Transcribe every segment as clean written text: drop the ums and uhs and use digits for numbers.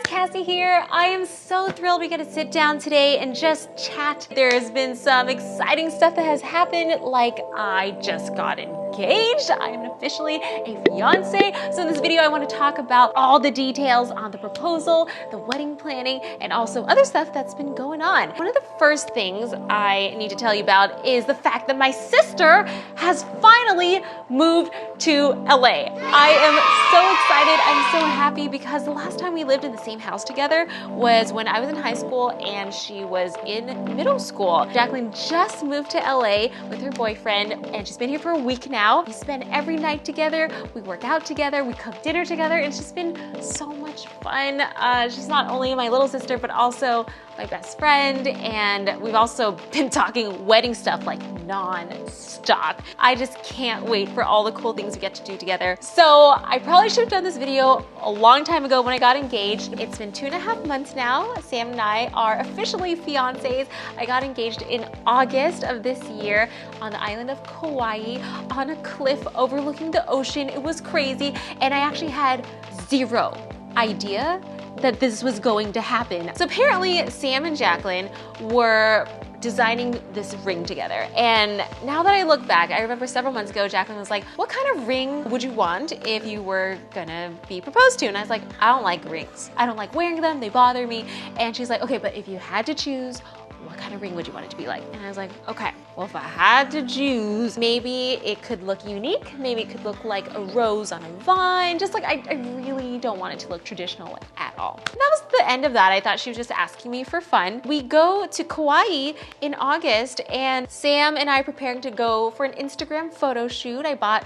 Cassey here. I am so thrilled we get to sit down today and just chat. There's been some exciting stuff that has happened, like I just got engaged. I am officially a fiance. So in this video, I want to talk about all the details on the proposal, the wedding planning, and also other stuff that's been going on. One of the first things I need to tell you about is the fact that my sister has finally moved to LA. I am so excited. I'm so happy because the last time we lived in the same house together was when I was in high school and she was in middle school. Jacqueline just moved to LA with her boyfriend and she's been here for a week now. We spend every night together, we work out together, we cook dinner together, and it's just been so much fun. She's not only my little sister, but also my best friend, and we've also been talking wedding stuff like non-stop. I just can't wait for all the cool things we get to do together. So I probably should have done this video a long time ago when I got engaged. It's been 2.5 months now. Sam and I are officially fiancés. I got engaged in August of this year on the island of Kauai on a cliff overlooking the ocean. It was crazy, and I actually had zero idea that this was going to happen. So apparently Sam and Jacqueline were designing this ring together. And now that I look back, I remember several months ago, Jacqueline was like, what kind of ring would you want if you were gonna be proposed to? And I was like, I don't like rings. I don't like wearing them, they bother me. And she's like, okay, but if you had to choose, what kind of ring would you want it to be like? And I was like, okay, well, if I had to choose, maybe it could look unique. Maybe it could look like a rose on a vine. Just like, I really don't want it to look traditional at all. And that was the end of that. I thought she was just asking me for fun. We go to Kauai in August, and Sam and I are preparing to go for an Instagram photo shoot. I bought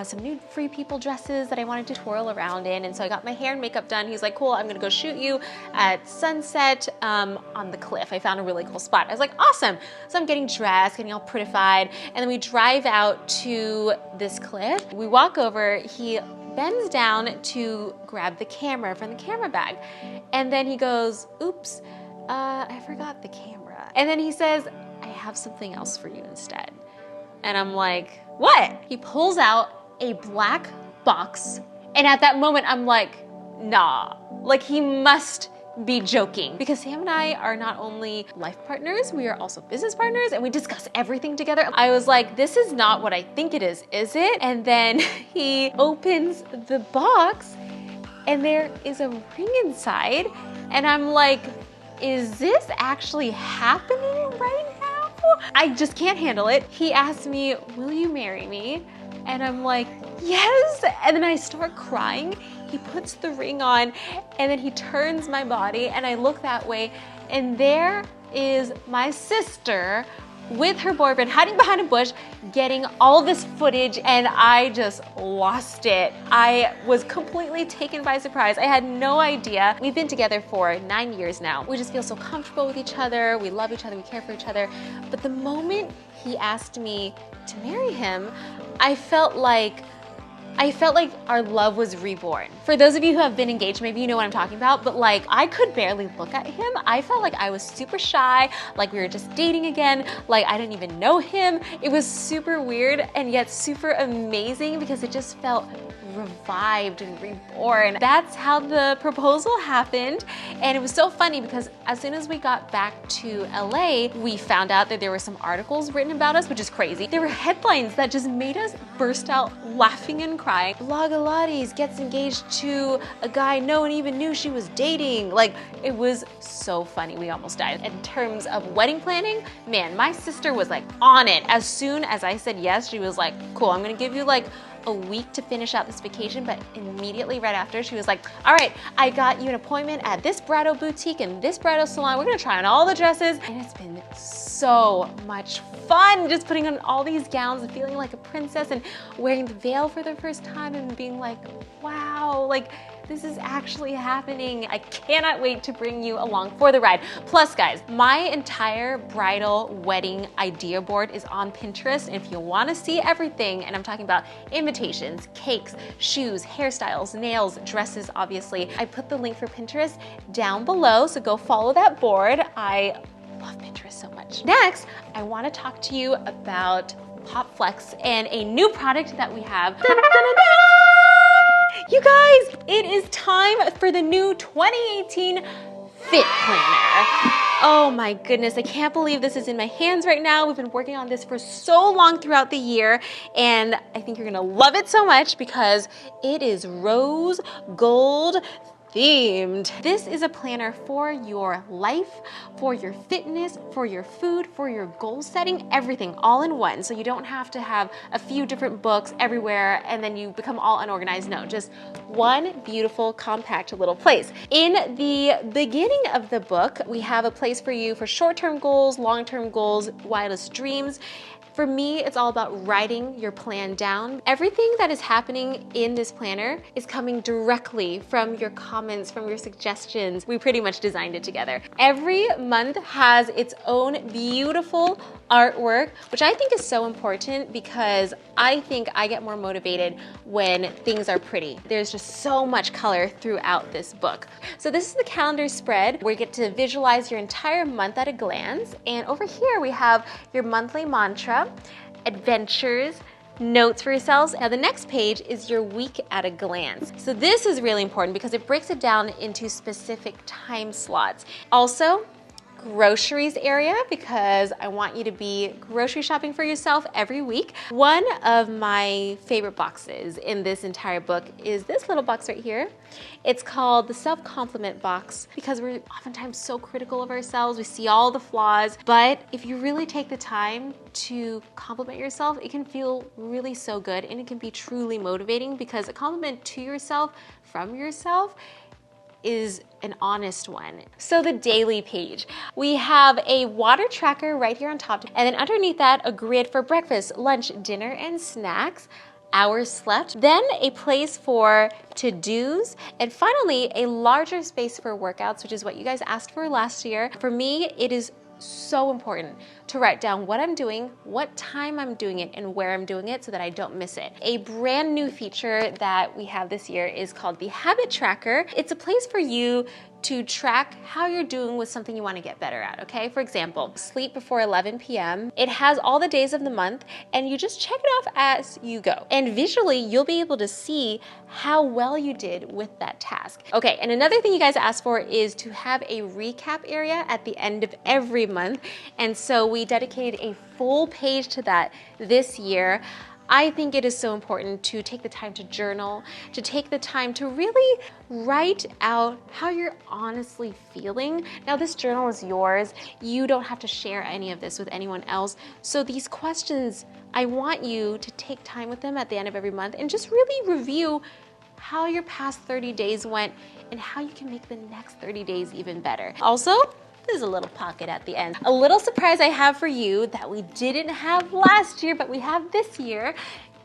some new Free People dresses that I wanted to twirl around in, and so I got my hair and makeup done. He's like, cool, I'm gonna go shoot you at sunset on the cliff. I found a really cool spot. I was like, awesome. So I'm getting dressed, getting all prettified, and then we drive out to this cliff. We walk over, he bends down to grab the camera from the camera bag, and then he goes, oops, I forgot the camera. And then he says, I have something else for you instead. And I'm like, what? He pulls out a black box, and at that moment I'm like, nah, like he must be joking, because Sam and I are not only life partners, we are also business partners, and we discuss everything together. I was like, this is not what I think it is it? And then he opens the box and there is a ring inside, and I'm like, is this actually happening right now? I just can't handle it. He asked me, will you marry me? And I'm like, yes. And then I start crying. He puts the ring on, and then he turns my body, and I look that way, and there is my sister with her boyfriend hiding behind a bush, getting all this footage, and I just lost it. I was completely taken by surprise. I had no idea. We've been together for 9 years now. We just feel so comfortable with each other. We love each other, we care for each other. But the moment he asked me to marry him, I felt like our love was reborn. For those of you who have been engaged, maybe you know what I'm talking about, but like, I could barely look at him. I felt like I was super shy, like we were just dating again, like I didn't even know him. It was super weird and yet super amazing because it just felt revived and reborn. That's how the proposal happened. And it was so funny because as soon as we got back to LA, we found out that there were some articles written about us, which is crazy. There were headlines that just made us burst out laughing and crying. Blogilates gets engaged to a guy no one even knew she was dating. Like, it was so funny. We almost died. In terms of wedding planning, man, my sister was like on it. As soon as I said yes, she was like, cool, I'm gonna give you like a week to finish out this vacation, but immediately right after, she was like, all right, I got you an appointment at this bridal boutique and this bridal salon. We're gonna try on all the dresses. And it's been so much fun just putting on all these gowns and feeling like a princess and wearing the veil for the first time and being like, wow, like this is actually happening. I cannot wait to bring you along for the ride. Plus guys, my entire bridal wedding idea board is on Pinterest. And if you wanna see everything, and I'm talking about invitations, cakes, shoes, hairstyles, nails, dresses, obviously, I put the link for Pinterest down below, so go follow that board. I love Pinterest so much. Next, I wanna talk to you about POPFLEX and a new product that we have. You guys, it is time for the new 2018 Fit Planner. Oh my goodness, I can't believe this is in my hands right now. We've been working on this for so long throughout the year, and I think you're gonna love it so much because it is rose gold themed. This is a planner for your life, for your fitness, for your food, for your goal setting, everything all in one. So you don't have to have a few different books everywhere and then you become all unorganized. No, just one beautiful, compact little place. In the beginning of the book, we have a place for you for short-term goals, long-term goals, wildest dreams. For me, it's all about writing your plan down. Everything that is happening in this planner is coming directly from your comments, from your suggestions. We pretty much designed it together. Every month has its own beautiful artwork, which I think is so important because I think I get more motivated when things are pretty. There's just so much color throughout this book. So this is the calendar spread where you get to visualize your entire month at a glance. And over here we have your monthly mantra, adventures, notes for yourselves. Now the next page is your week at a glance. So this is really important because it breaks it down into specific time slots. Also, groceries area because I want you to be grocery shopping for yourself every week. One of my favorite boxes in this entire book is this little box right here. It's called the self-compliment box because we're oftentimes so critical of ourselves. We see all the flaws, but if you really take the time to compliment yourself, it can feel really so good and it can be truly motivating because a compliment to yourself from yourself is an honest one. So the daily page, we have a water tracker right here on top, and then underneath that, a grid for breakfast, lunch, dinner, and snacks, hours slept, then a place for to-dos, and finally, a larger space for workouts, which is what you guys asked for last year. For me, it is so important to write down what I'm doing, what time I'm doing it, and where I'm doing it so that I don't miss it. A brand new feature that we have this year is called the Habit Tracker. It's a place for you to track how you're doing with something you want to get better at, okay? For example, sleep before 11 p.m. It has all the days of the month and you just check it off as you go. And visually, you'll be able to see how well you did with that task. Okay, and another thing you guys asked for is to have a recap area at the end of every month. And so we dedicated a full page to that this year. I think it is so important to take the time to journal, to take the time to really write out how you're honestly feeling. Now this journal is yours. You don't have to share any of this with anyone else. So these questions, I want you to take time with them at the end of every month and just really review how your past 30 days went and how you can make the next 30 days even better. Also, there's a little pocket at the end. A little surprise I have for you that we didn't have last year, but we have this year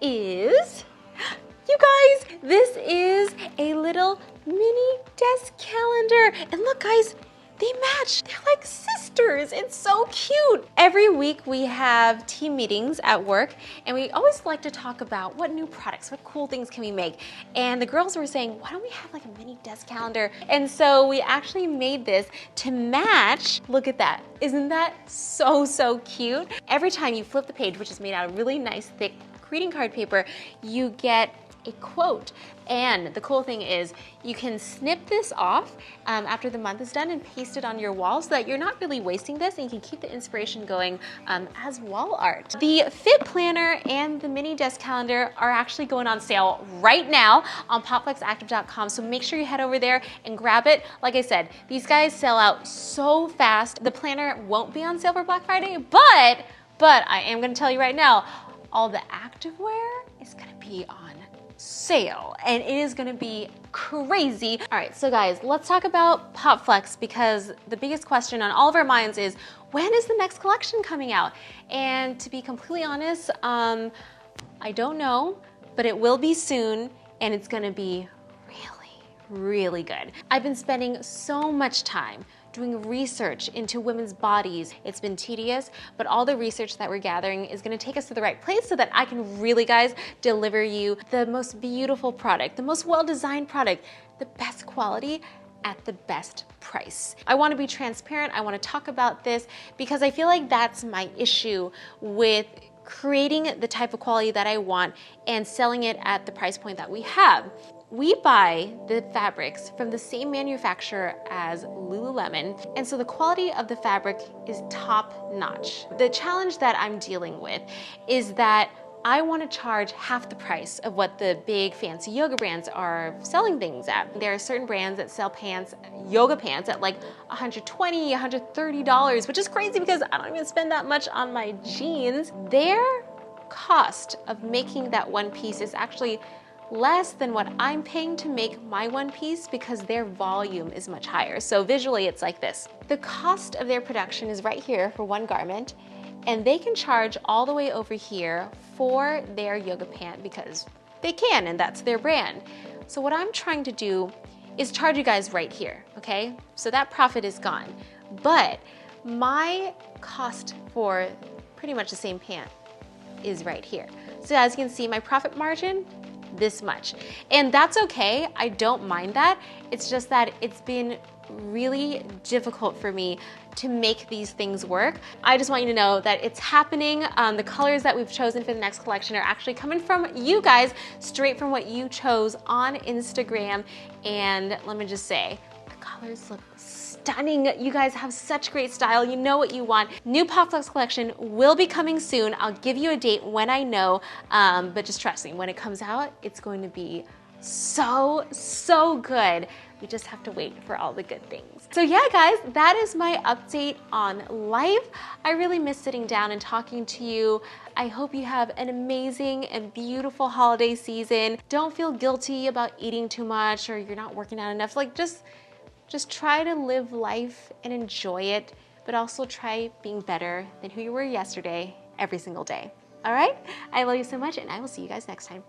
is, you guys, this is a little mini desk calendar. And look guys, they match. They're like sisters. It's so cute. Every week we have team meetings at work and we always like to talk about what new products, what cool things can we make. And the girls were saying, why don't we have like a mini desk calendar? And so we actually made this to match. Look at that. Isn't that so, so cute? Every time you flip the page, which is made out of really nice, thick greeting card paper, you get a quote. And the cool thing is you can snip this off after the month is done and paste it on your wall so that you're not really wasting this and you can keep the inspiration going as wall art. The Fit Planner and the mini desk calendar are actually going on sale right now on POPFLEXactive.com, so make sure you head over there and grab it. Like I said, these guys sell out so fast. The planner won't be on sale for Black Friday, but I am gonna tell you right now, all the activewear is gonna be on sale and it is gonna be crazy. All right, so guys, let's talk about POPFLEX because the biggest question on all of our minds is when is the next collection coming out? And to be completely honest, I don't know, but it will be soon and it's gonna be really good. I've been spending so much time doing research into women's bodies. It's been tedious, but all the research that we're gathering is gonna take us to the right place so that I can really, guys, deliver you the most beautiful product, the most well-designed product, the best quality at the best price. I wanna be transparent, I wanna talk about this because I feel like that's my issue with creating the type of quality that I want and selling it at the price point that we have. We buy the fabrics from the same manufacturer as Lululemon, and so the quality of the fabric is top notch. The challenge that I'm dealing with is that I want to charge half the price of what the big fancy yoga brands are selling things at. There are certain brands that sell pants, yoga pants, at like $120, $130, which is crazy because I don't even spend that much on my jeans. Their cost of making that one piece is actually less than what I'm paying to make my one piece because their volume is much higher. So visually it's like this. The cost of their production is right here for one garment, and they can charge all the way over here for their yoga pant because they can, and that's their brand. So what I'm trying to do is charge you guys right here, okay? So that profit is gone. But my cost for pretty much the same pant is right here. So as you can see, my profit margin, this much. And that's okay, I don't mind that. It's just that it's been really difficult for me to make these things work. I just want you to know that it's happening. The colors that we've chosen for the next collection are actually coming from you guys, straight from what you chose on Instagram. And let me just say, the colors look stunning. You guys have such great style. You know what you want. New POPFLEX collection will be coming soon. I'll give you a date when I know, but just trust me, when it comes out, it's going to be so good. We just have to wait for all the good things. So yeah, guys, that is my update on life. I really miss sitting down and talking to you. I hope you have an amazing and beautiful holiday season. Don't feel guilty about eating too much or you're not working out enough. Like just try to live life and enjoy it, but also try being better than who you were yesterday every single day. All right? I love you so much, and I will see you guys next time.